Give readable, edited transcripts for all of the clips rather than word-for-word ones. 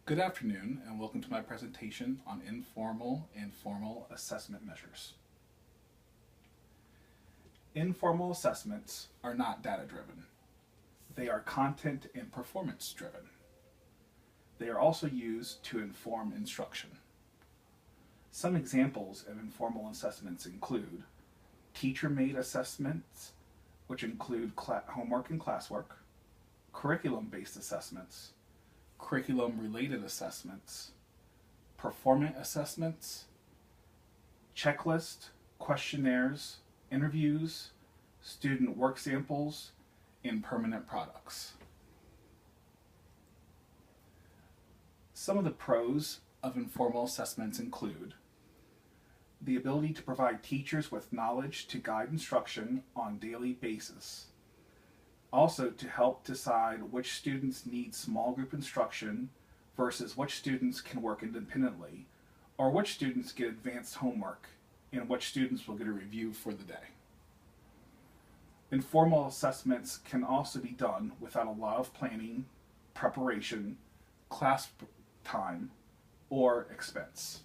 Good afternoon, and welcome to my presentation on informal and formal assessment measures. Informal assessments are not data-driven. They are content and performance-driven. They are also used to inform instruction. Some examples of informal assessments include teacher-made assessments, which include homework and classwork, curriculum-based assessments, curriculum-related assessments, performance assessments, checklist, questionnaires, interviews, student work samples, and permanent products. Some of the pros of informal assessments include the ability to provide teachers with knowledge to guide instruction on a daily basis. Also, to help decide which students need small group instruction versus which students can work independently, or which students get advanced homework, and which students will get a review for the day. Informal assessments can also be done without a lot of planning, preparation, class time, or expense.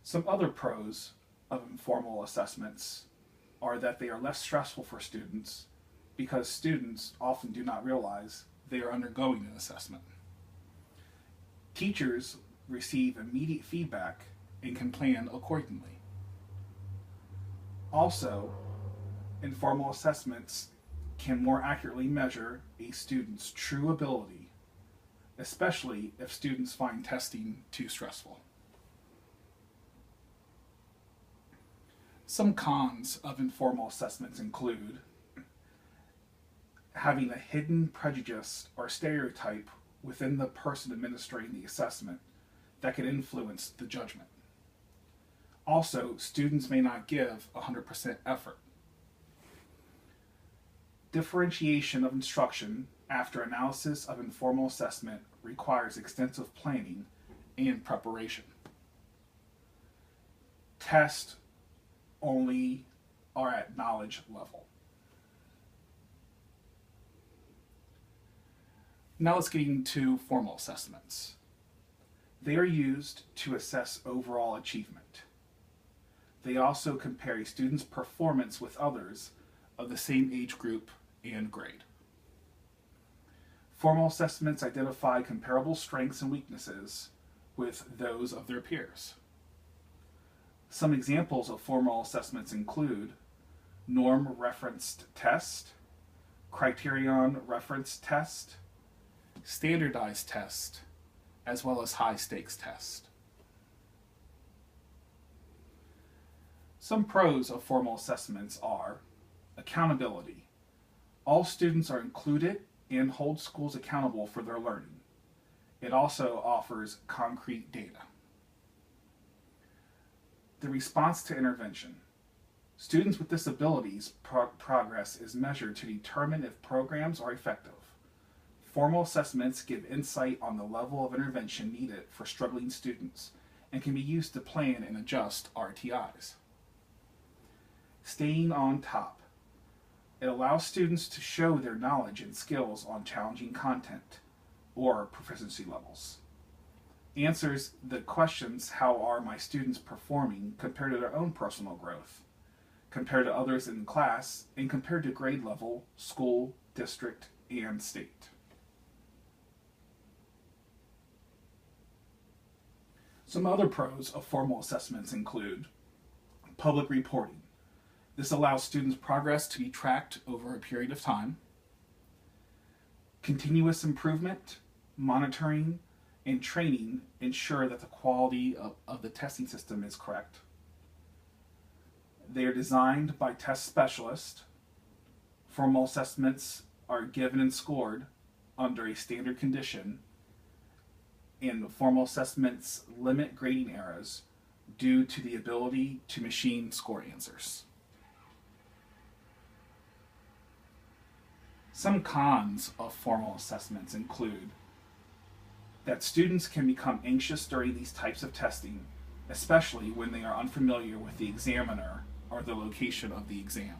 Some other pros of informal assessments are that they are less stressful for students because students often do not realize they are undergoing an assessment. Teachers receive immediate feedback and can plan accordingly. Also, informal assessments can more accurately measure a student's true ability, especially if students find testing too stressful. Some cons of informal assessments include having a hidden prejudice or stereotype within the person administering the assessment that can influence the judgment. Also, students may not give 100% effort. Differentiation of instruction after analysis of informal assessment requires extensive planning and preparation. Tests only are at knowledge level. Now let's get into formal assessments. They are used to assess overall achievement. They also compare a student's performance with others of the same age group and grade. Formal assessments identify comparable strengths and weaknesses with those of their peers. Some examples of formal assessments include norm-referenced test, criterion-referenced test, standardized test, as well as high-stakes test. Some pros of formal assessments are accountability. All students are included and hold schools accountable for their learning. It also offers concrete data. The response to intervention. Students with disabilities progress is measured to determine if programs are effective. Formal assessments give insight on the level of intervention needed for struggling students and can be used to plan and adjust RTIs. Staying on top. It allows students to show their knowledge and skills on challenging content or proficiency levels. Answers the questions, how are my students performing compared to their own personal growth, compared to others in class, and compared to grade level, school, district, and state. Some other pros of formal assessments include public reporting. This allows students' progress to be tracked over a period of time. Continuous improvement, monitoring, and training ensure that the quality of the testing system is correct. They are designed by test specialists. Formal assessments are given and scored under a standard condition, and formal assessments limit grading errors due to the ability to machine score answers. Some cons of formal assessments include that students can become anxious during these types of testing, especially when they are unfamiliar with the examiner or the location of the exam.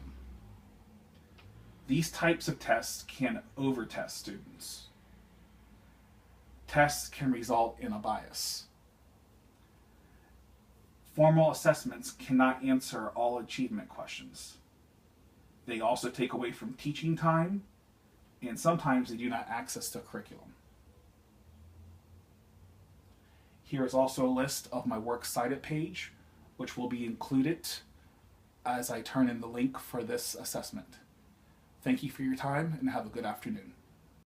These types of tests can overtest students. Tests can result in a bias. Formal assessments cannot answer all achievement questions. They also take away from teaching time, and sometimes they do not access the curriculum. Here is also a list of my works cited page, which will be included as I turn in the link for this assessment. Thank you for your time and have a good afternoon.